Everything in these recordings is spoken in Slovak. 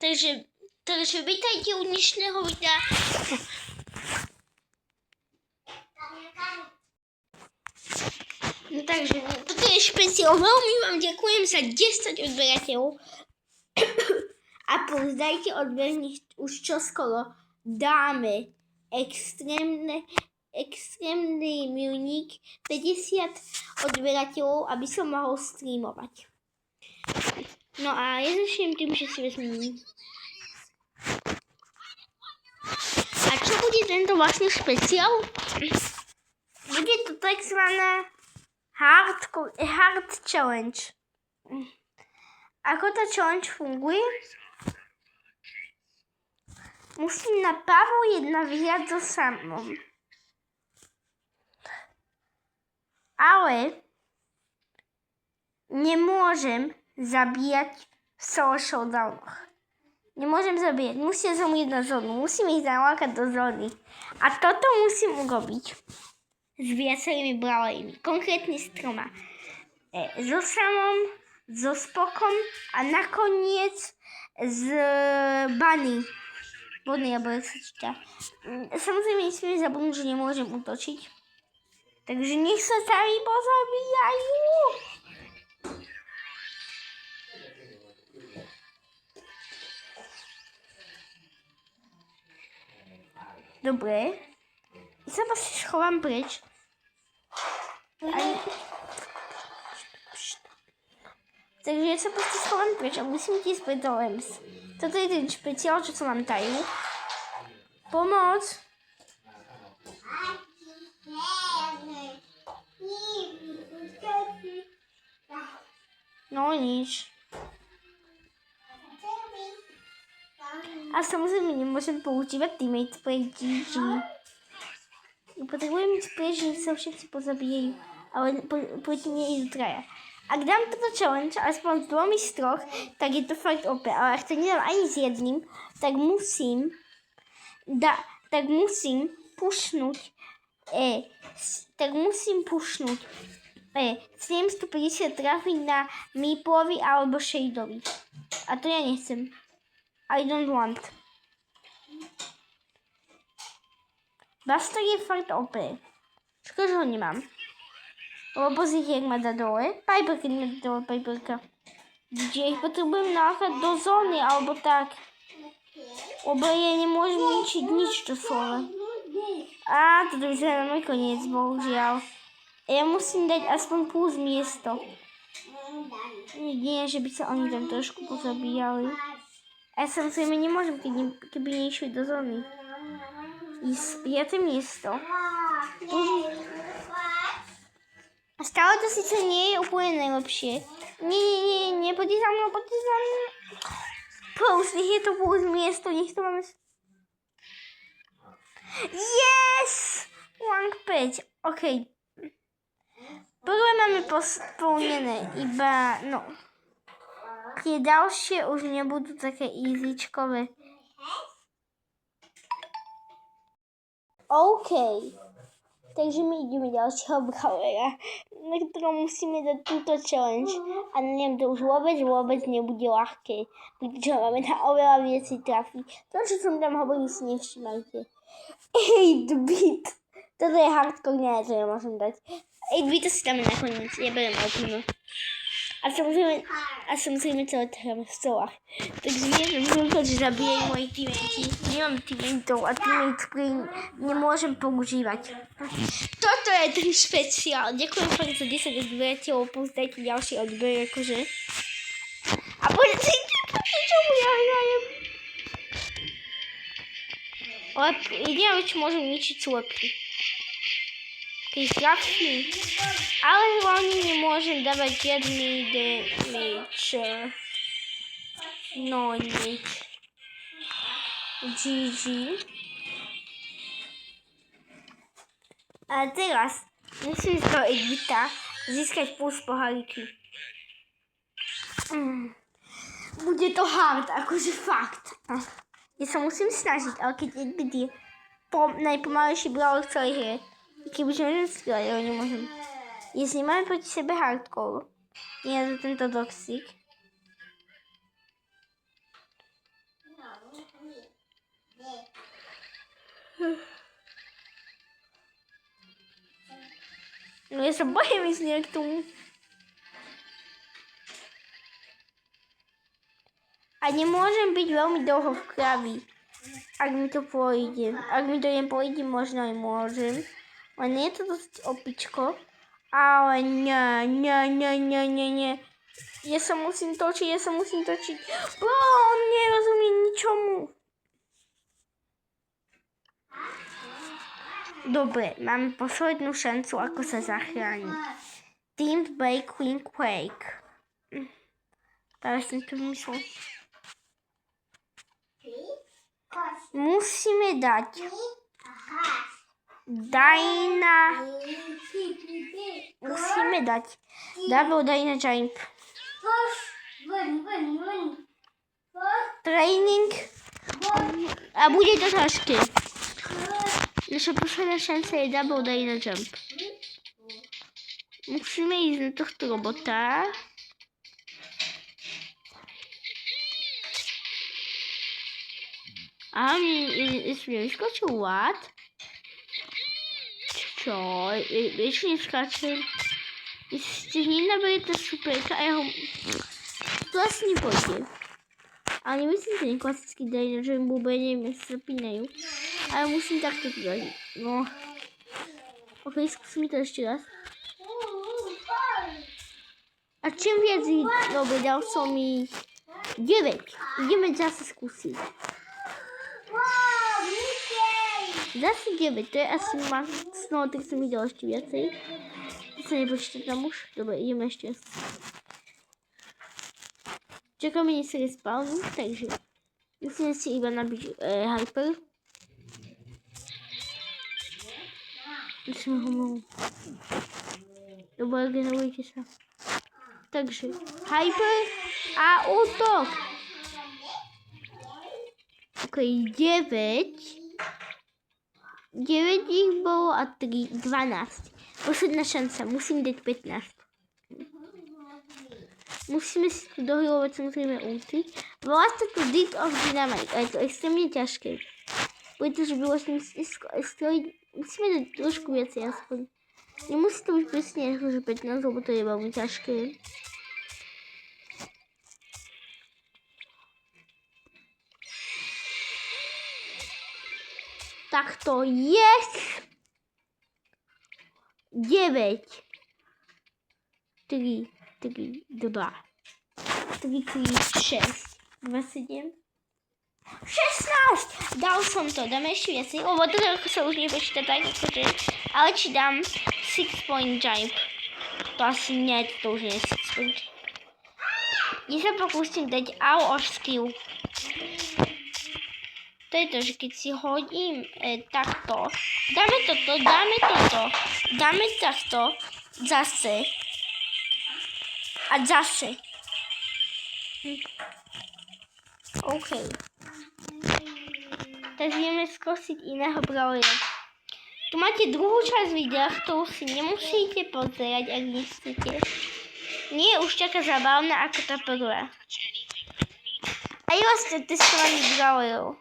Takže vítajte u dnešného videa. No takže, toto je špeciál. Veľmi vám ďakujem za 10 odberateľov. A plus dajte odber, už čoskoro dáme extrémny milník 50 odberateľov, aby som mohol streamovať. No a ja začnem tým, že si vezmem. A čo bude tento vlastne špeciál? Bude to takzvané hard challenge. Ako tá challenge funguje? Musím na Pavlu 1 vyhrať so samom. Ale nemôžem zabíjať v solo showdownoch. Nemôžem zabíjať, musia zomrieť na zónu, musím ich zalákať do zóny. A toto musím urobiť s viacerými brawlermi, konkrétne s 3. So Samom, so Spokom a nakoniec s Bunny. Vodný, alebo jak sa číta. Samozrejme nesmieme zabudnúť, že nemôžem útočiť. Takže nech sa sami pozabíjajú. Dobre. Ja sa vlastne schovám preč. Takže ja sa proste schovám preč a musím ísť pre to Lems. Toto je ten špeciál, čo som vám tajú. Pomoc. No nič. A samozrejme nemôžem používať teammate spray GG. Potrebujem spray, že sa všetci pozabíjajú, ale proti mne idú 3. Ak dám toto challenge aspoň s 2 z 3, tak je to fakt OP. Ale ak to nedám ani s jedným, tak musím pushnúť 750 trafiť na Meeplovi alebo Shadovi. A to ja nechcem. I don't want. Buster je fakt OP. Škoda, že ho nemám. Lebo pozrite, jak ma dá dole. Piper, keď ma dá dole, Piperka. DJ, ich potrebujem náchať do zóny, alebo tak. Lebo ja nemôžem ničiť nič do slova. Á, toto vyzerá na môj koniec, bohužiaľ. Ja musím dať aspoň plus miesto. Nie, že by sa oni tam trošku pozabíjali. A ja samozrejme nemôžem, keby nešli do zóny. Ísť 5. miesto. Stále to síce nie je úplne najlepšie. Nie, poďte za mnou. Plus, nech je to plus miesto, nech to máme... Yes! Rank 5, OK. Prvé máme splnené, iba, no. Tie ďalšie už nebudú také easyčkové. OK. Takže my ideme ďalšieho brawlera, na ktorom musíme dať túto challenge. A neviem, to už vôbec nebude ľahké, pretože máme tam oveľa viacej trafiť. To, čo som tam hovoril, si nevšimajte. 8-bit. Toto je hardcore, nie, to nemôžem dať. 8-bit to si dáme nakoniec, ja beriem úplne. A samozrejme celé to hráme v solách. Takže neviem, že zabijajú moji teammate. Nemám teammateov a teammate spray nemôžem používať. Toto je ten špeciál. Ďakujem fakt za 10 odberateľov, plus dajte ďalší odber, akože. A poďte, čo ja hrajem. Ale jediná vec, čo môžem ničiť, sú lepky. Keď trafím. Ale hlavne nemôžem dávať žiadny damage. No nič. GG. A teraz musím z toho edita získať plus poháriky. Bude to hard, akože fakt. Ja sa musím snažiť, ale keď edit je najpomalejší brawler v celej hre. Kebyže môžem strieľať, ale nemôžem. Jestli máme proti sebe hardcore, nie za tento toxic. No ja sa bojím ísť nejak k tomu. A nemôžem byť veľmi dlho v kravi, ak mi to pôjde. Ak mi to nepôjde, možno aj môžem. Ale nie je to dosť opičko. Ale nie. Ja sa musím točiť. On nerozumie ničomu. Dobre, máme poslednú šancu, ako sa zachrániť. Team Bake Queen Quake. Teraz som to myslel. Musíme dať Double Dyna Jump. Training. A bude to ťažké. Naša posledná šanca je Double Dyna Jump. Musíme ísť na tohto robota. Jestli nevyskočil what? Čo? Ještě neskáčem. Jestli nabere ta superka a já ho vlastně pojde. Ale nemyslím, že klasický Dyna Jump vůbec nevím, jestli se zapínají. Ale musím takto to dať. No. Ok, skúsim to ešte raz. A čím viac ich... Dobre, dal som ich 9. Ideme zase skúsiť. Zase 9, to je asi maximum, tak som ich dal ešte viacej. To sa nepočíta tam už. Dobre, ideme ešte raz. Čakáme, nech sa respawnú, takže musíme si iba nabiť hyper. Musíme ho mohol. Dobre, generujte sa. Takže hyper a útok. Ok, 9 ich bolo a 3, 12. Posledná šanca, musím dať 15. Musíme si tu dohľovať samozrejme ulti. Volá sa tu Deep of Dynamite, ale je to extrémne ťažké. Pretože by vlastne musíme dať trošku viacej aspoň. Nemusí to byť presne akože 15, lebo to je veľmi ťažké. Takto, yes! 9, 3, 2, 3, 6, 27, 16! Dal som to, dáme ešte viacej, lebo to sa už nepočíta tak, akože, ale či dám 6-point jump. To asi nie, to už nie je 6-point. Ja sa pokúsim dať all or skill. To je to, že keď si hodím takto, dáme takto, zase a zase. OK. Takže ideme skosiť iného brawlera. Tu máte druhú časť videa, ktorú si nemusíte pozerať, ak nechcete. Nie je už taká zabavná ako tá prvá. A je vlastne testovaný brawlerov.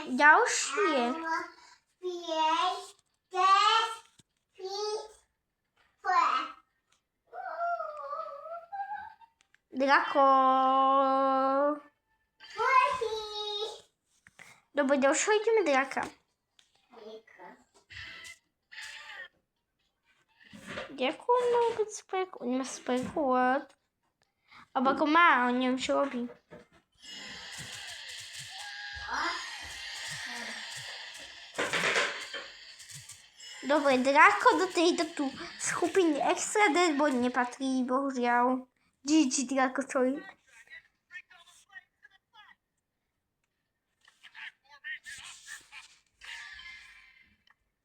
Ďalšie. Drako. Dobre, ďalšie ideme draka. Ďakujem, no, keď sprejku. On má sprejkovať. Alebo ako má, on neviem, čo robí. Dobre, Drako do tejto tu skupiny extra deadbot nepatrí, bohužiaľ. GG, Drako, sorry.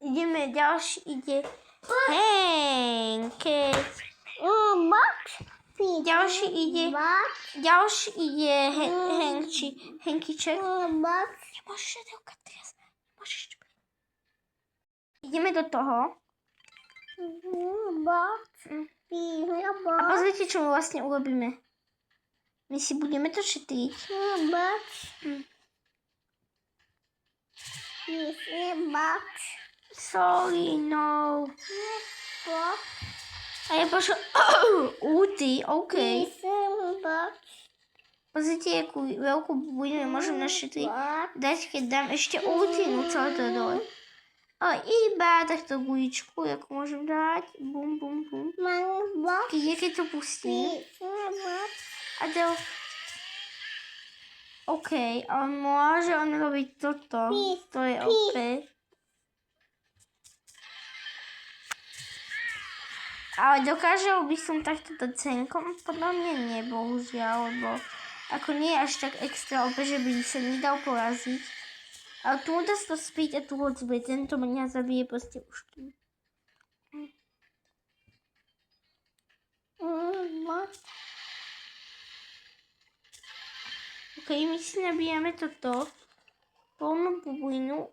Ideme, ďalší ide Hank. Max. Ďalší ide Hankyček. Max. Nemôžeš Adelka teraz. Ideme do toho. Box. A pozrite, čo my vlastne urobíme. My si budeme to šetriť. Box. Box. Sorry, no. Box. A ja pošlo... Úty, OK. Box. Pozrite, akú veľkú budeme môžem našetriť. Dať, keď dám ešte útinu celé to dole. Ale iba takto guličku, ako môžem dať. Bum, bum, bum. Keď to pustím. A to... OK, ale môže on robiť toto. To je OK. Ale dokážel by som takto dať cenkom? Podľa mňa nie, bohužiaľ, lebo ako nie je až tak extra OP, že by sa nedal poraziť. Ale tu dá sa to spiť a tu ho zbije. Tento mňa zabije proste už tu. OK, my si nabíjame toto. Polnú bublinu.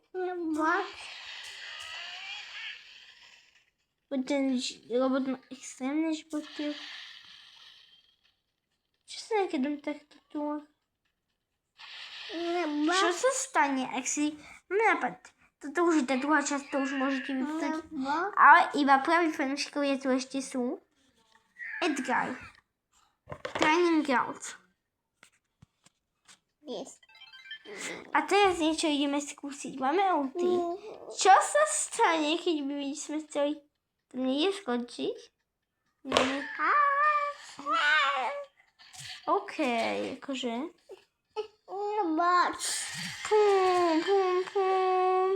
Ten robot má extrémne životy. Čo sa niekedy takto tu? Čo sa stane, ak si... Nápad. Toto už je tá druhá časť, to už môžete vypútať. Ale iba praví fanúšikovia tu ešte sú. Edgar. Training Ground. A teraz niečo ideme skúsiť. Máme ulti. Čo sa stane, keď by sme chceli... To nie je skončiť? Nie. OK, akože. Pum, pum, pum.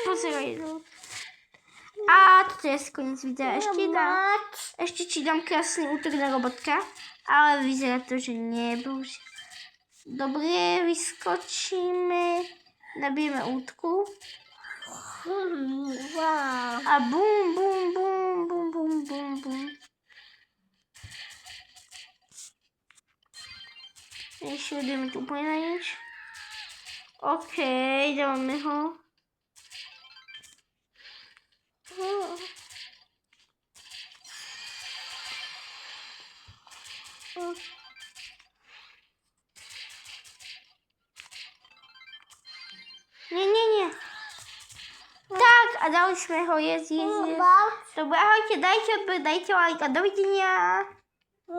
Pozeraj. A toto je koniec videa. Ešte ti dám krásny útok na robotka. Ale vyzerá to, že nie. Dobre, vyskočíme. Nabijeme útku. A bum, bum, bum, bum, bum, bum, bum. Ešte ideme tu úplne na nič. OK, dávame ho. Nie. Tak, a dali sme ho, yes. Dobre, ahojte, dajte like a dovidenia.